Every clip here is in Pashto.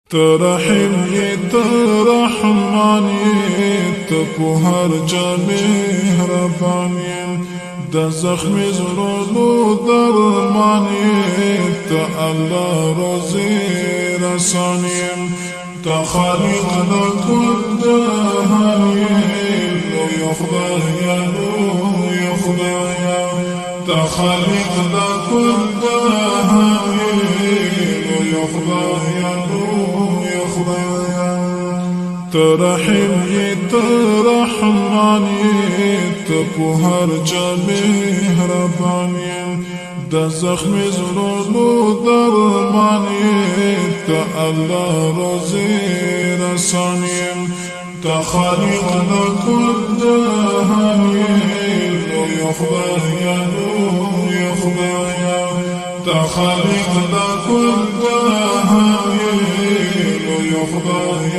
ترحم ترحمان تپو هر جامع ربانی د زخم زړونو درمان ته الله روزي رسانی ته خالق د ټول جهان لوی خدای لوی خدای ته خالق د ټول جهان لوی خدای ترحم ترحمان تپو هر جامع ربانی د زخم زړونو درمان ته الله روزي رسانی ته خالق د ټول جهان لوی خدای لوی خدای ته خالق د ټول جهان لوی خدای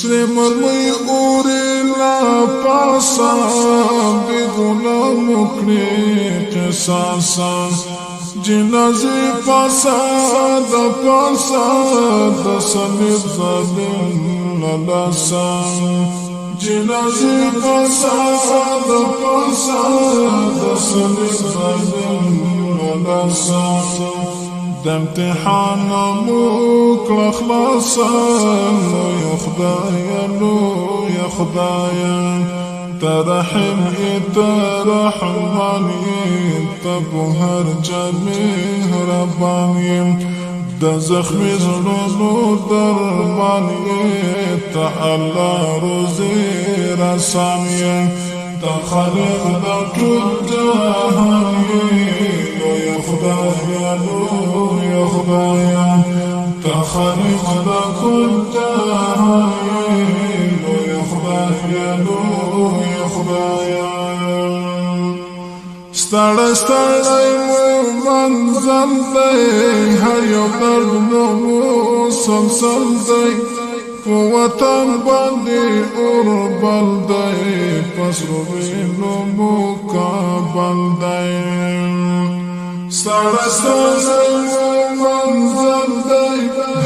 سر مرمي اوري لا پاسا بی غلام اکڑی قصاصا جنازی پاسا دا پاسا دا سمیب ظالم للاسا جنازی پاسا دا پاسا دا سمیب ظالم للاسا د امتحان موکل خلاصا لوی خدای لوی خدای ترحم ترحمان تپو هر جامع ربانی د زخم زړونو درمان ته الله روزي رسانی ته خالق د ټول جهان لوی خدای لوی خدای ته خالق د ټول جهان لوی خدای لوی خدای ستړی ستړی منزل دی هر یو درد مو مسلسل دی په وطن باندې اور بل دی پس روینو مقابل دی ستړی ستړی منزل دی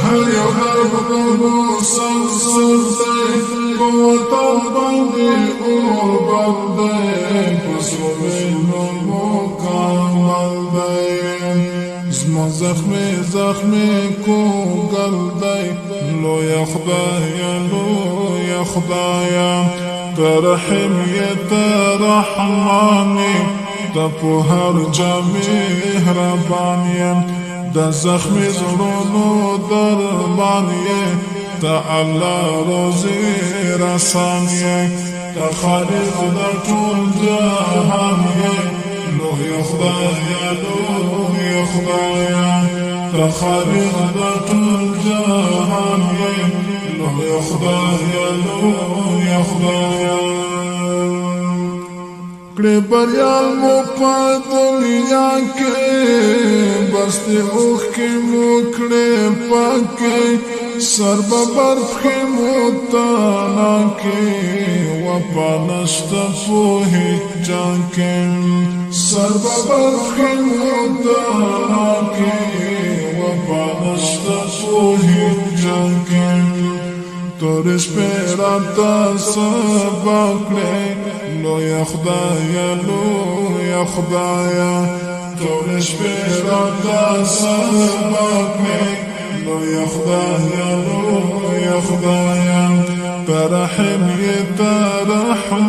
هر یو درد مو مسلسل دی په وطن باندې اور بل دی پس روینو مقابل دی زما زخمی کو گل دی لوی خدای لوی خدای ترحم ترحمانی تپو هر جامع ربانی د زخم زړونو درمانی ته الله روزي رسانی ته خالق د ټول جهان لوی خدای لوی خدای ته خالق د ټول جهان لوی خدای لوی خدای کړه بریال مو په دنیا کې بس ته اوخ کې مو کړه پاکه سر ببر په مو تانا کې و پانشت په هیڅ کې سر ببر په مو تانا کې و پانشت په هیڅ کې تور سپیراتا سبا کړه لوی خدای لوی خدای تور سپیراتا سبا کړه لوی خدای لوی خدای ترحم ترحم